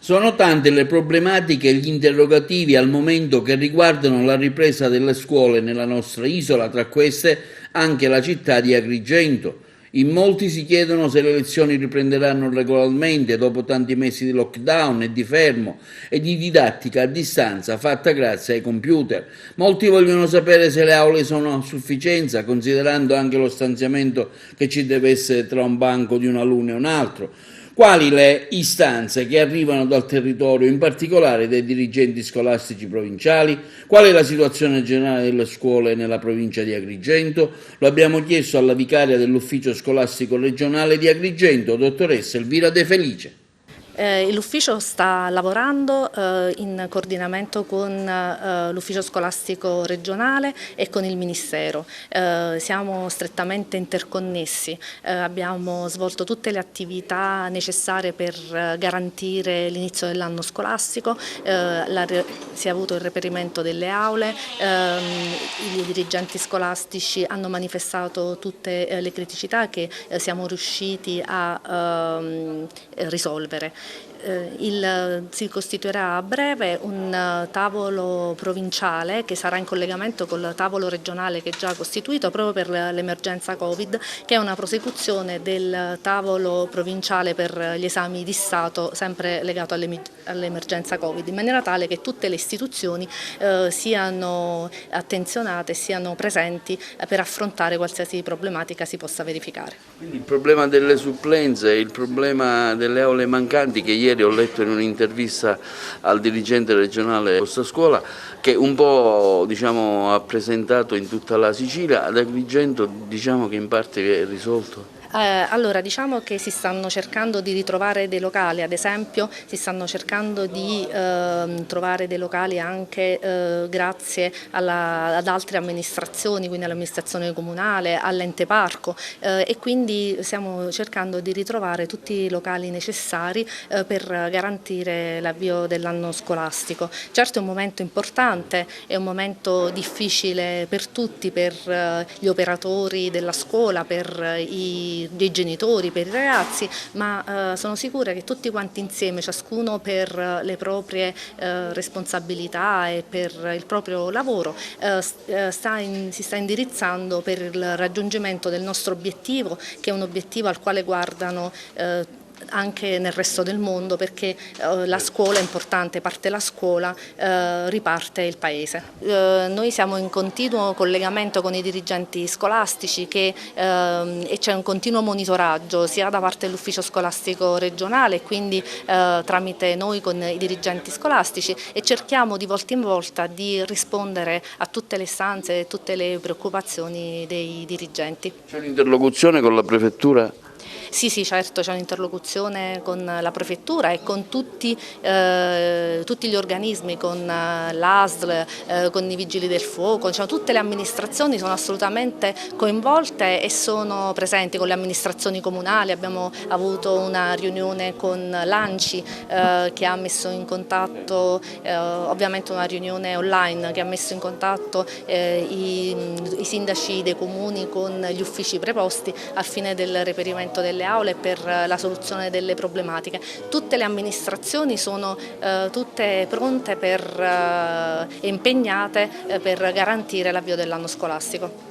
Sono tante le problematiche e gli interrogativi al momento che riguardano la ripresa delle scuole nella nostra isola, tra queste anche la città di Agrigento. In molti si chiedono se le lezioni riprenderanno regolarmente dopo tanti mesi di lockdown e di fermo e di didattica a distanza fatta grazie ai computer. Molti vogliono sapere se le aule sono a sufficienza, considerando anche lo stanziamento che ci deve essere tra un banco di un alunno e un altro. Quali le istanze che arrivano dal territorio, in particolare dai dirigenti scolastici provinciali? Qual è la situazione generale delle scuole nella provincia di Agrigento? Lo abbiamo chiesto alla vicaria dell'ufficio scolastico regionale di Agrigento, dottoressa Elvira De Felice. L'ufficio sta lavorando in coordinamento con l'ufficio scolastico regionale e con il Ministero. Siamo strettamente interconnessi, abbiamo svolto tutte le attività necessarie per garantire l'inizio dell'anno scolastico, si è avuto il reperimento delle aule, i dirigenti scolastici hanno manifestato tutte le criticità che siamo riusciti a risolvere. Si costituirà a breve un tavolo provinciale che sarà in collegamento col tavolo regionale che è già costituito proprio per l'emergenza Covid, che è una prosecuzione del tavolo provinciale per gli esami di Stato sempre legato all'emergenza Covid, in maniera tale che tutte le istituzioni siano attenzionate, siano presenti per affrontare qualsiasi problematica si possa verificare. Quindi il problema delle supplenze, il problema delle aule mancanti che ieri ho letto in un'intervista al dirigente regionale di questa scuola, che un po' ha presentato in tutta la Sicilia, ad Agrigento che in parte è risolto. Allora, diciamo che si stanno cercando di ritrovare dei locali, ad esempio si stanno cercando di trovare dei locali anche grazie ad altre amministrazioni, quindi all'amministrazione comunale, all'ente parco e quindi stiamo cercando di ritrovare tutti i locali necessari per garantire l'avvio dell'anno scolastico. Certo è un momento importante, è un momento difficile per tutti, per gli operatori della scuola, per dei genitori, per i ragazzi, ma sono sicura che tutti quanti insieme, ciascuno per le proprie responsabilità e per il proprio lavoro, si sta indirizzando per il raggiungimento del nostro obiettivo, che è un obiettivo al quale guardano anche nel resto del mondo, perché la scuola è importante, parte la scuola, riparte il paese. Noi siamo in continuo collegamento con i dirigenti scolastici e c'è un continuo monitoraggio sia da parte dell'ufficio scolastico regionale, quindi tramite noi con i dirigenti scolastici, e cerchiamo di volta in volta di rispondere a tutte le istanze e tutte le preoccupazioni dei dirigenti. C'è un'interlocuzione con la prefettura? Sì, certo, c'è un'interlocuzione con la prefettura e con tutti gli organismi, con l'ASL, con i vigili del fuoco, tutte le amministrazioni sono assolutamente coinvolte e sono presenti, con le amministrazioni comunali. Abbiamo avuto una riunione con l'ANCI che ha messo in contatto, ovviamente una riunione online, che ha messo in contatto i sindaci dei comuni con gli uffici preposti al fine del reperimento delle aule e per la soluzione delle problematiche. Tutte le amministrazioni sono tutte pronte e impegnate per garantire l'avvio dell'anno scolastico.